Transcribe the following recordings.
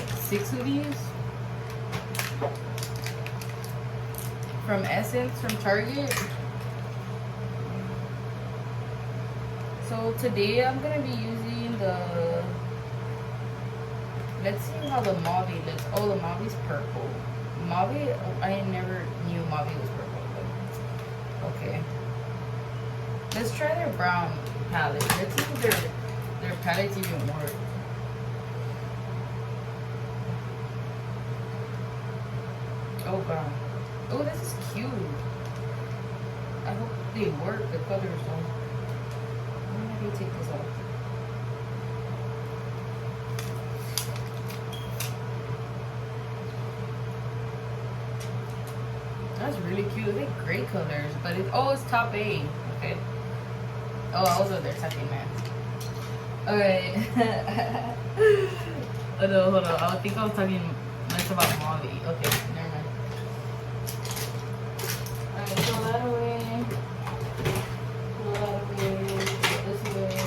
like 6 of these from Essence from Target. So today I'm gonna be using the, let's see how the mauve looks. Oh, the mauve is purple. Mauve, I never knew mauve was purple, but okay. Let's try their brown palette. Let's see if their palette's even work. Oh god. Oh, this is cute. I hope they work, the colors though. Why did I take this off? That's really cute. They're great colors, but it's Taupe. Okay. Oh, I was over there talking, man. Alright. Oh no, hold on. I think I was talking less about Molly. Okay, never mind. Alright, throw that away. Throw that away. Put this away.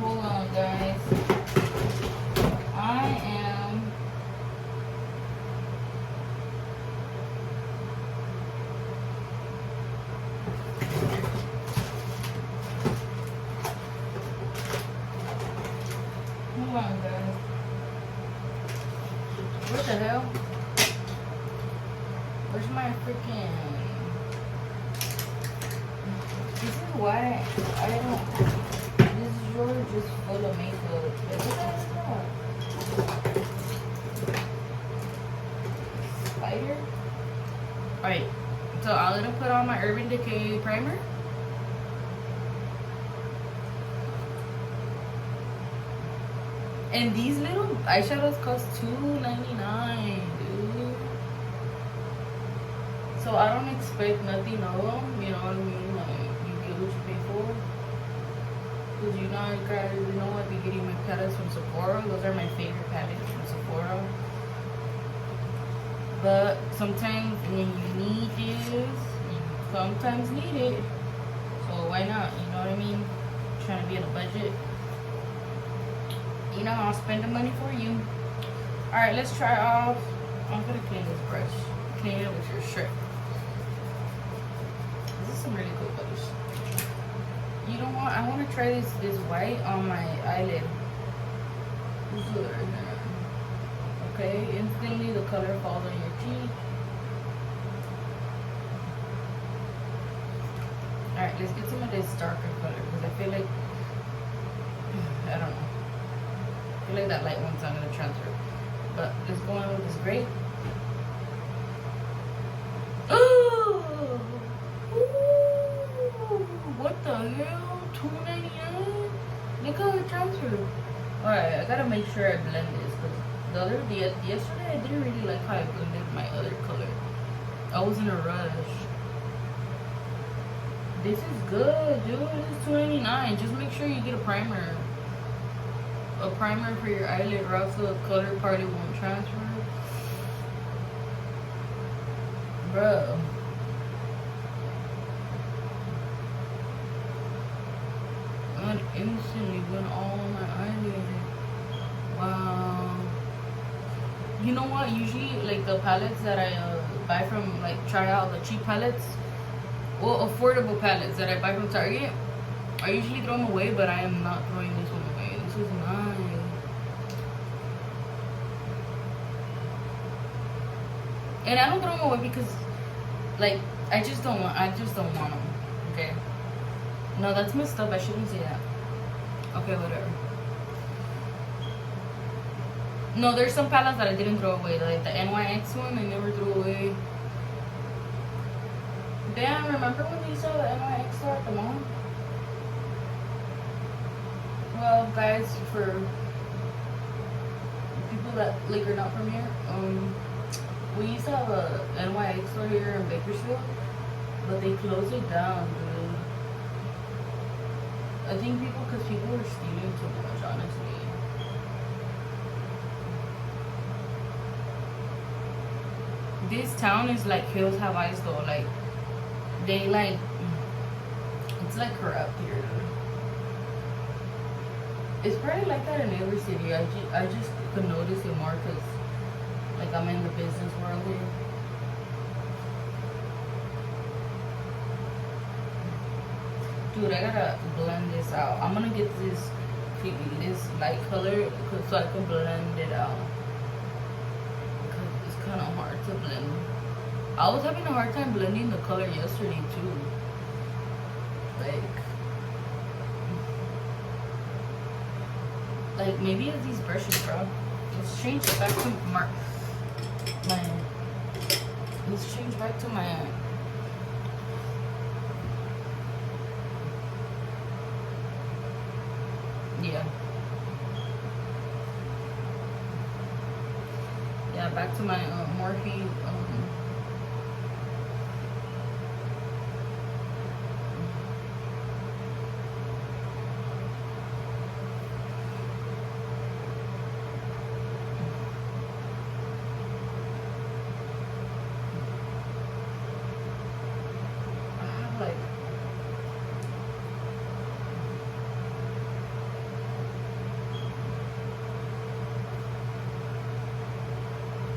Hold on, guys. I am. Hold on, guys. What the hell? Where's my freaking... This is why I don't... This drawer just full of makeup. What the hell is that? Spider? Alright. So I'm gonna put on my Urban Decay primer. And these little eyeshadows cost $2.99, dude. So I don't expect nothing of them, you know what I mean? Like, you get what you pay for. Because you know, guys, you know I be getting my palettes from Sephora. Those are my favorite palettes from Sephora. But sometimes when you need this, you sometimes need it. So why not? You know what I mean? Trying to be on a budget. You know, I'll spend the money for you. Alright, let's try off. I'm gonna clean this brush. Clean it with your shirt. This is some really cool colors. You know what? I want to try this white on my eyelid. Okay, instantly the color falls on your cheek. Alright, let's get some of this darker color because I feel like, I don't know. I feel like that light one's not going to transfer. But let's go on with this gray. Oh! What the hell? $2.99? Look how it transferred. Alright, I gotta make sure I blend this. Because yesterday I didn't really like how I blended my other color. I was in a rush. This is good, dude. This is $2.99. Just make sure you get a primer. A primer for your eyelid, or else the color party won't transfer. Bro. It instantly went all on my eyelid. Wow. You know what? Usually, like the palettes that I buy from, like try out the cheap palettes, well, affordable palettes that I buy from Target, I usually throw them away, but I am not throwing this one away. This is nice. And I don't throw them away because, like, I just don't want them. Okay. No, that's messed up. I shouldn't say that. Okay, whatever. No, there's some palettes that I didn't throw away. Like the NYX one, I never threw away. Damn, remember when we saw the NYX store at the mall? Well, guys, for people that like are not from here, we used to have a NYX store here in Bakersfield, but they closed it down, dude. I think because people were stealing too much, honestly. This town is like Hills Have Eyes though, like they like, it's like corrupt here. It's probably like that in every city. I just could notice it more because, like, I'm in the business world here. Dude, I gotta blend this out. I'm gonna get this light color so I can blend it out. Because it's kind of hard to blend. I was having a hard time blending the color yesterday too. Like maybe it's these brushes, bro. Let's change it back to my. Let's change back to my. Yeah. Yeah, back to my Morphe.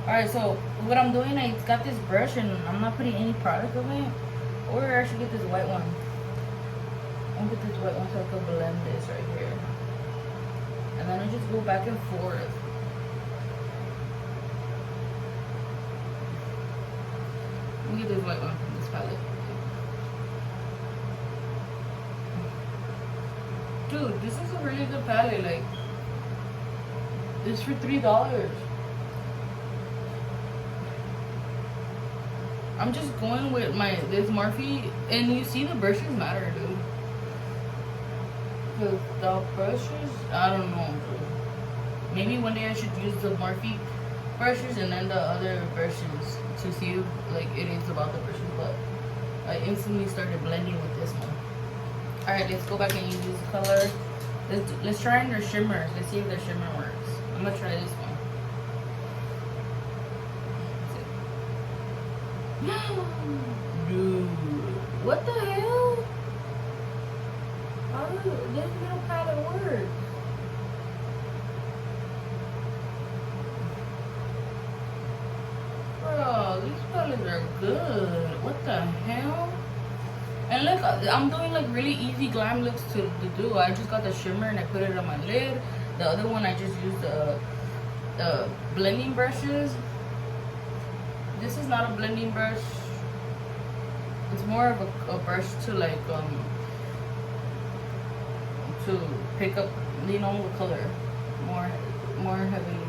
Alright, so what I'm doing, I got this brush and I'm not putting any product on it. Or I should get this white one. I'm gonna get this white one so I can blend this right here. And then I just go back and forth. Let me get this white one from this palette. Dude, this is a really good palette. Like, it's for $3. I'm just going with this Morphe, and you see the brushes matter, dude. The brushes, I don't know, dude. Maybe one day I should use the Morphe brushes and then the other brushes to see if, like, it is about the brushes, but I instantly started blending with this one. Alright, let's go back and use this color. Let's try in their shimmers. Let's see if their shimmer works. I'm gonna try this one. Dude, what the hell? How does this little palette work? Bro, these palettes are good. What the hell? And look, I'm doing like really easy glam looks to do. I just got the shimmer and I put it on my lid. The other one I just used the blending brushes. This is not a blending brush. It's more of a brush to like to pick up, you know, the color more heavily.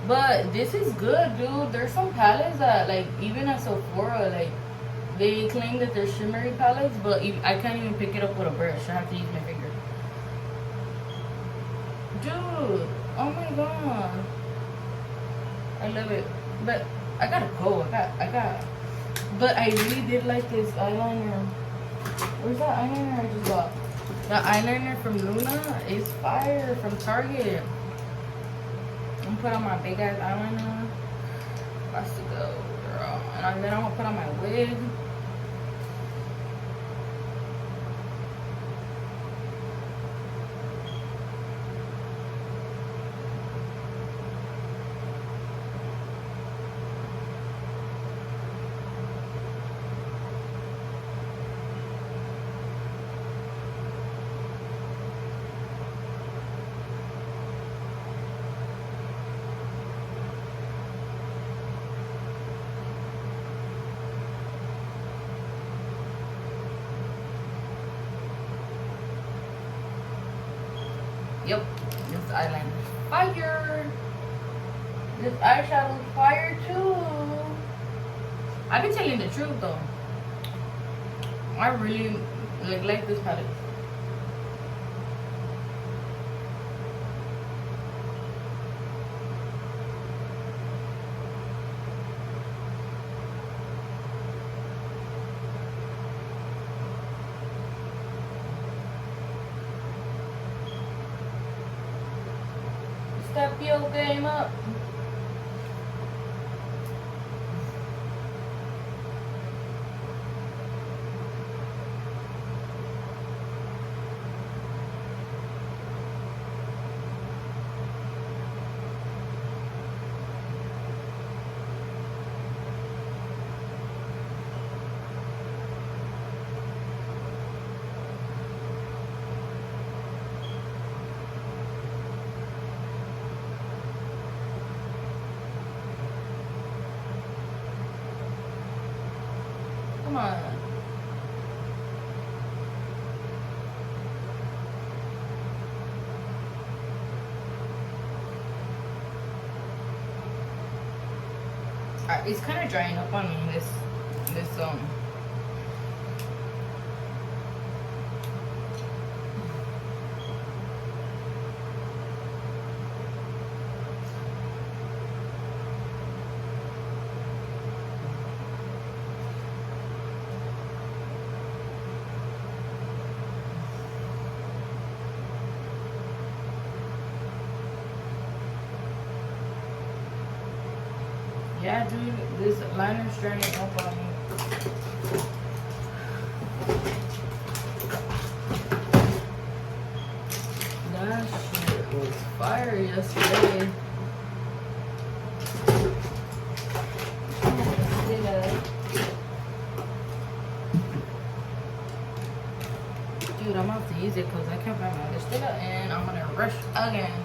But this is good, dude. There's some palettes that, like, even at Sephora, like, they claim that they're shimmery palettes, but I can't even pick it up with a brush. I have to use my finger. Dude, oh my god, I love it. But I gotta go. I got. But I really did like this eyeliner. Where's that eyeliner I just got? That eyeliner from Luna is fire, from Target. I'm gonna put on my big ass eyeliner. Has to go, girl. And then I'm gonna put on my wig. Yep, this eyeliner is fire. This eyeshadow is fire too. I've been telling the truth though. I really like this palette. Step your game up. Come on. It's kind of drying up on me. This Yeah, dude, this liner's drying up on me. That shit was fire yesterday. Dude, I'm about to use it because I can't find my other sticker and I'm gonna rush again.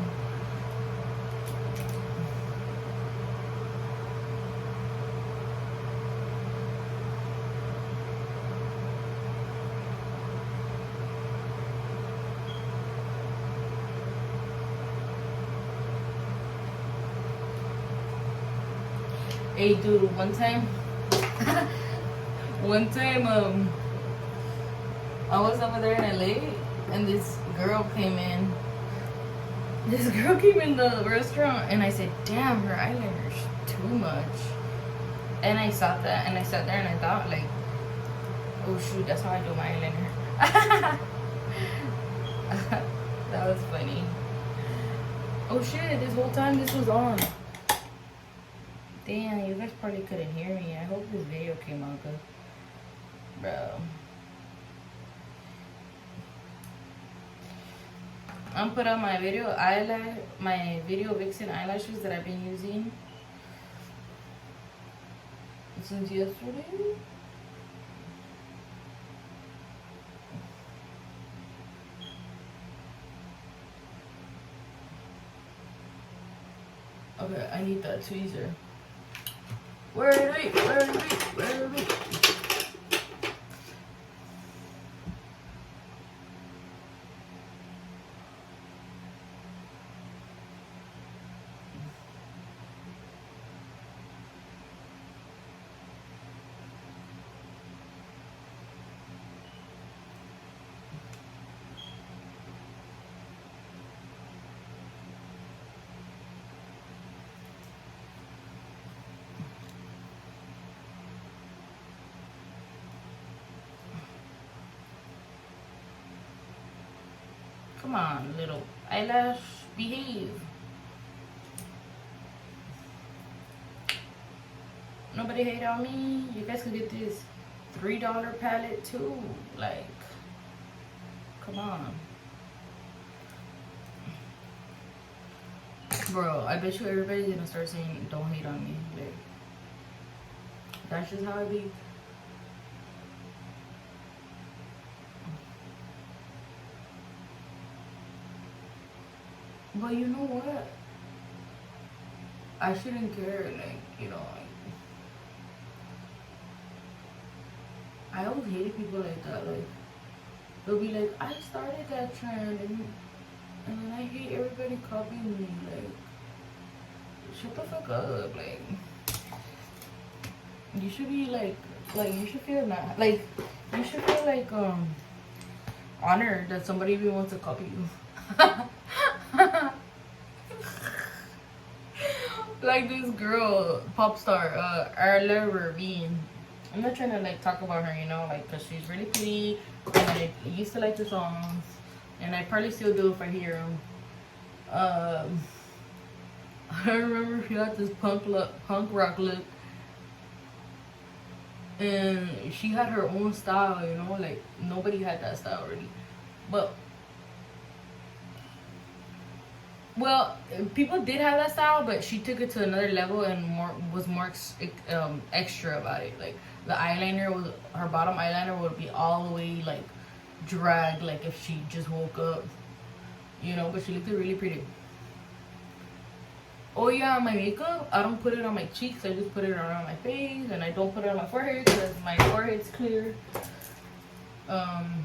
Hey, dude, one time, I was over there in LA, and this girl came in. This girl came in the restaurant, and I said, "Damn, her eyeliner's too much." And I saw that, and I sat there, and I thought, like, "Oh shoot, that's how I do my eyeliner." That was funny. Oh shit! This whole time this was on. Damn, you guys probably couldn't hear me. I hope this video came out good. Bro. I'm put on my video Vixen eyelashes that I've been using since yesterday. Okay, I need that tweezer. Where are we? Come on, little eyelash, behave. Nobody hate on me. You guys can get this $3 palette too. Like, come on. Bro, I bet you everybody's gonna start saying don't hate on me. Like, that's just how I be. But you know what? I shouldn't care, like, you know, I always hated people like that. Like, they'll be like, I started that trend, and then I hate everybody copying me. Like, shut the fuck up. Like, you should be like you should feel not like you should feel like honored that somebody even wants to copy you. Like this girl, pop star, Arla Ravine. I'm not trying to like talk about her, you know, like, cause she's really pretty, and I used to like the songs, and I probably still do if I hear them. I remember she had this punk rock look, and she had her own style, you know, like nobody had that style already, but. Well, people did have that style, but she took it to another level and was more extra about it. Like the eyeliner was, her bottom eyeliner would be all the way like dragged, like if she just woke up, you know. But she looked really pretty. Oh yeah, my makeup, I don't put it on my cheeks. I just put it around my face, and I don't put it on my forehead because my forehead's clear. Um,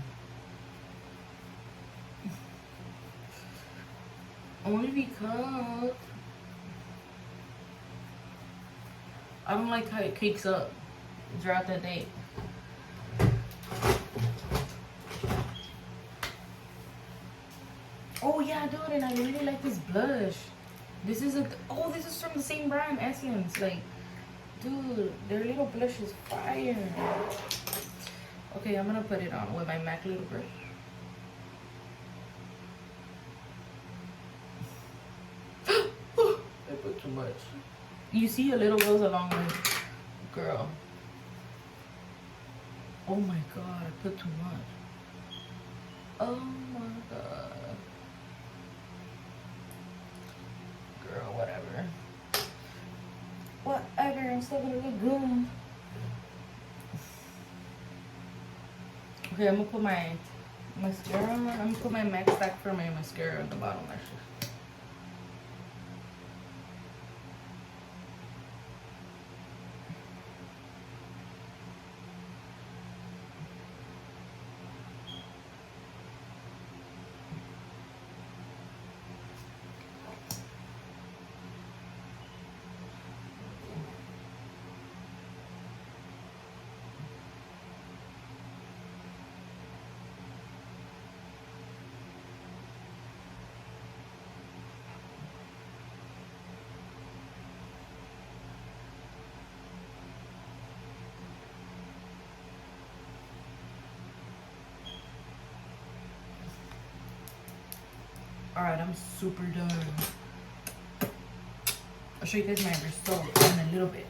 Only because I don't like how it cakes up throughout the day. Oh yeah, dude, and I really like this blush. This is this is from the same brand, Essence. Like, dude, their little blush is fire. Okay, I'm gonna put it on with my MAC little brush. I put too much. You see, a little goes a long way, girl. Oh my god, I put too much. Oh my god. Girl, whatever. Whatever, I'm still gonna look good. Okay, I'm gonna put my mascara on. I'm gonna put my MAC stack for my mascara on the bottom, actually. Alright, I'm super done. I'll show you guys my result in a little bit.